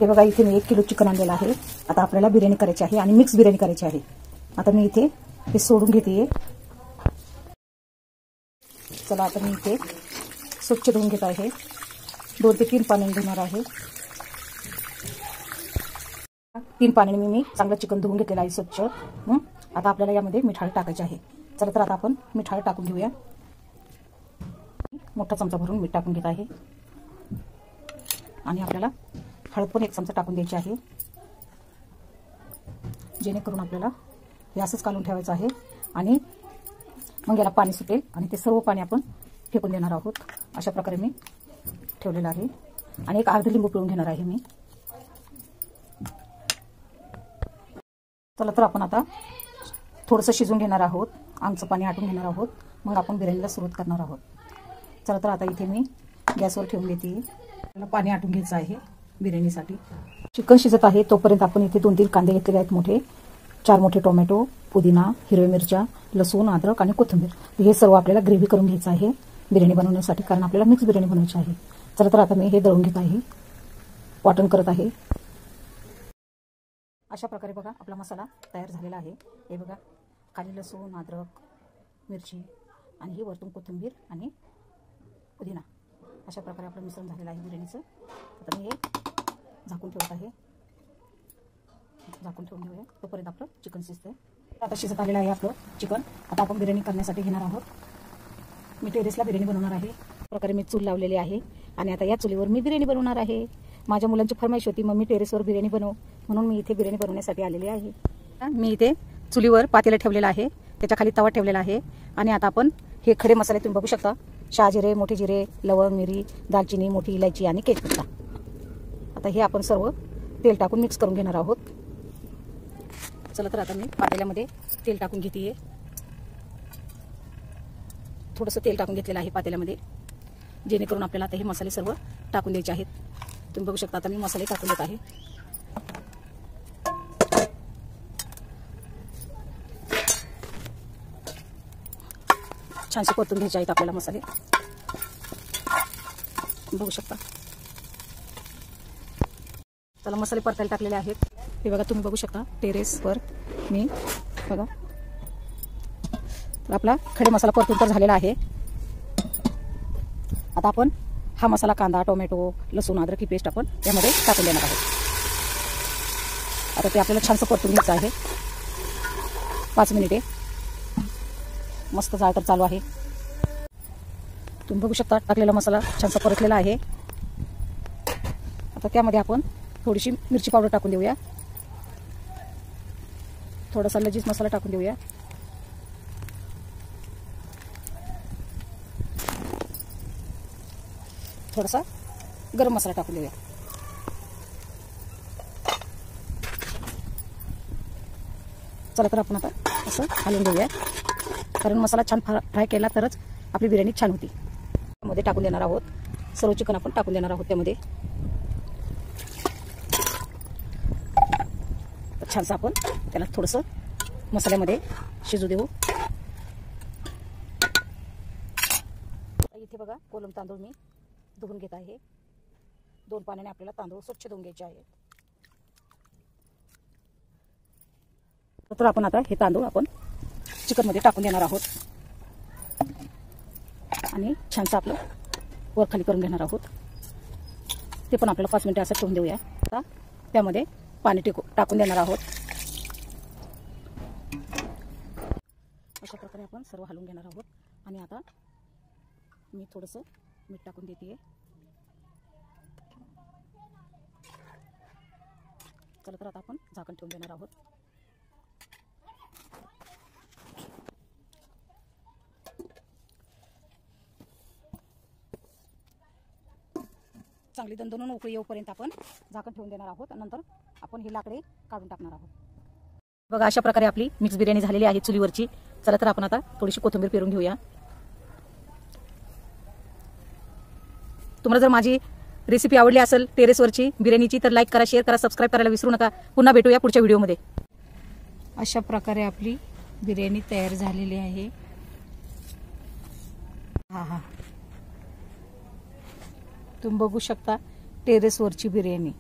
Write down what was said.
हे बघा इथे मी 1 किलो चिकन आणलेलं आहे। आता आपल्याला बिर्याणी करायची आहे आणि मिक्स बिर्याणी करायची आहे। आता मी इथे हे सोडून घेते। चला आता मी इथे स्वच्छ धुवून घेत आहे। 2 ते 3 पाण्याने धुणार आहे। 3 पाण्याने मी चांगलं चिकन धुवून घेतलेलं आहे स्वच्छ। आता आपल्याला यामध्ये मीठ हळद टाकायचे आहे। चला तर आता आपण मीठ हळद टाकून घेऊया। मोठा चमचा भरून मीठ टाकून घेत आहे आणि आपल्याला हळद पण 1 चमचा टाकून द्यायची आहे, जेणेकरून आपल्याला हे असंच काढून ठेवायचं आहे आणि मग याला पाणी सुटेल आणि ते सर्व पाणी आपण फेकून देणार आहोत। अशा प्रकारे मी ठेवलेलं आहे आणि 1 अर्धा लिंबू पिळून घेणार आहे मी। चला तर आपण आता थोडंसं शिजून घेणार आहोत, आमचं पाणी आटून घेणार आहोत, मग आपण बिर्याणीला सुरुवात करणार आहोत। चला तर आता इथे मी गॅसवर ठेवून देते। मला पाणी आटून घ्यायचं आहे बिर्याणीसाठी। चिकन शिजत आहे तोपर्यंत आपण इथे 2-3 कांदे घेतलेले आहेत मोठे, 4 मोठे टोमॅटो, पुदिना, हिरव्या मिरच्या, लसूण, अद्रक आणि कोथिंबीर हे सर्व आपल्याला ग्रेव्ही करून घ्यायचं आहे बिर्याणी बनवण्यासाठी, कारण आपल्याला मिक्स बिर्याणी बनवायची आहे। चला तर आता मी हे दळून घेत आहे, वाटण करत आहे। अशा प्रकारे बघा आपला मसाला तयार झालेला आहे। हे बघा खाली लसूण, अद्रक, मिरची आणि ही वरतून कोथिंबीर आणि पुदिना, अशा प्रकारे आपलं मिश्रण झालेलं आहे बिर्याणीचं। आता मी हे झाकून ठेवत आहे, झाकून ठेवून घेऊया तोपर्यंत आपलं चिकन शिजतंय। आता शिजत आलेलं आहे आपलं चिकन। आता आपण बिर्याणी करण्यासाठी घेणार आहोत। मी टेरेसला बिर्याणी बनवणार आहे। प्रकारे मी चूल लावलेली आहे आणि आता या चुलीवर मी बिर्याणी बनवणार आहे। माझ्या मुलांची फरमाईश होती मम्मी टेरेसवर बिर्याणी बनव, म्हणून मी इथे बिर्याणी बनवण्यासाठी आलेली आहे। मी इथे चुलीवर पातेलं ठेवलेलं आहे, त्याच्या खाली तवा ठेवलेला आहे आणि आता आपण हे खडे मसाले तुम्ही बघू शकता, शहाजिरे, मोठे जिरे, लवंग, मिरी, दालचिनी, मोठी इलायची आणि केजपत्ता। आता हे आपण सर्व तेल टाकून मिक्स करून घेणार आहोत। चला तर आता मी पातेल्यामध्ये तेल टाकून घेते। थोडंसं तेल टाकून घेतलेलं आहे पातेल्यामध्ये, जेणेकरून आपल्याला आता हे मसाले सर्व टाकून द्यायचे आहेत। तुम्ही बघू शकता आता मी मसाले टाकून देत आहे। छानसे परतून घ्यायचे आहेत आपल्याला मसाले, बघू शकता। चला मसाले परतायला टाकलेले आहेत। हे बघा तुम्ही बघू शकता टेरेसवर मी बघा तर आपला खडे मसाला परतून तर झालेला आहे। आता आपण हा मसाला कांदा, टोमॅटो, लसूण, अद्रक ही पेस्ट आपण यामध्ये टाकून देणार आहोत। आता ते आपल्याला छानसं परतून घ्यायचं आहे 5 मिनिटे। मस्त जाळतर चालू आहे, तुम्ही बघू शकता टाकलेला मसाला छानसा परतलेला आहे। आता त्यामध्ये आपण थोडीशी मिरची पावडर टाकून देऊया, थोडासा लजीज मसाला टाकून देऊया, थोडासा गरम मसाला टाकून देऊया। चला तर आपण आता असं हलवून देऊया, कारण मसाला छान फ्राय केला तरच आपली बिर्याणी छान होती। मध्ये टाकून देणार आहोत सर्व चिकन, आपण टाकून देणार आहोत त्यामध्ये। छानसं आपण त्याला थोडंसं मसाल्यामध्ये शिजू देऊ। इथे बघा कोलम तांदूळ मी धुवून घेत आहे। 2 पाण्याने आपल्याला तांदूळ स्वच्छ धुवून घ्यायचे आहेत। तर आपण आता हे तांदूळ आपण चिकन मध्ये टाकून देणार आहोत आणि छानसं आपलं वर खाली करून घेणार आहोत। ते पण आपल्याला 5 मिनिटे असं ठेवून देऊया। आता त्यामध्ये पाणी टाकून देणार आहोत। अशा प्रकारे आपण सर्व हलवून घेणार आहोत आणि आता मी थोडंसं मीठ टाकून देते। चला तर आता आपण झाकण ठेवून देणार आहोत। चांगली दणदणून उकळी येऊपर्यंत आपण झाकण ठेवून देणार आहोत, नंतर आपण ही लाकडे काढून टाकणार आहोत। बघा अशा प्रकारे आपली मिक्स बिर्याणी झालेली आहे चुलीवरची। चला तर आपण आता थोडीशी कोथिंबीर पेरून घेऊया। तुम्हाला जर माझी रेसिपी आवडली असेल टेरेसवरची बिर्याणीची तर लाईक करा, शेअर करा, सबस्क्राइब करायला विसरू नका। पुन्हा भेटूया पुढच्या व्हिडिओमध्ये। अशा प्रकारे आपली बिर्याणी तयार झालेली आहे। तुम्ही बघू शकता टेरेसवरची बिर्याणी।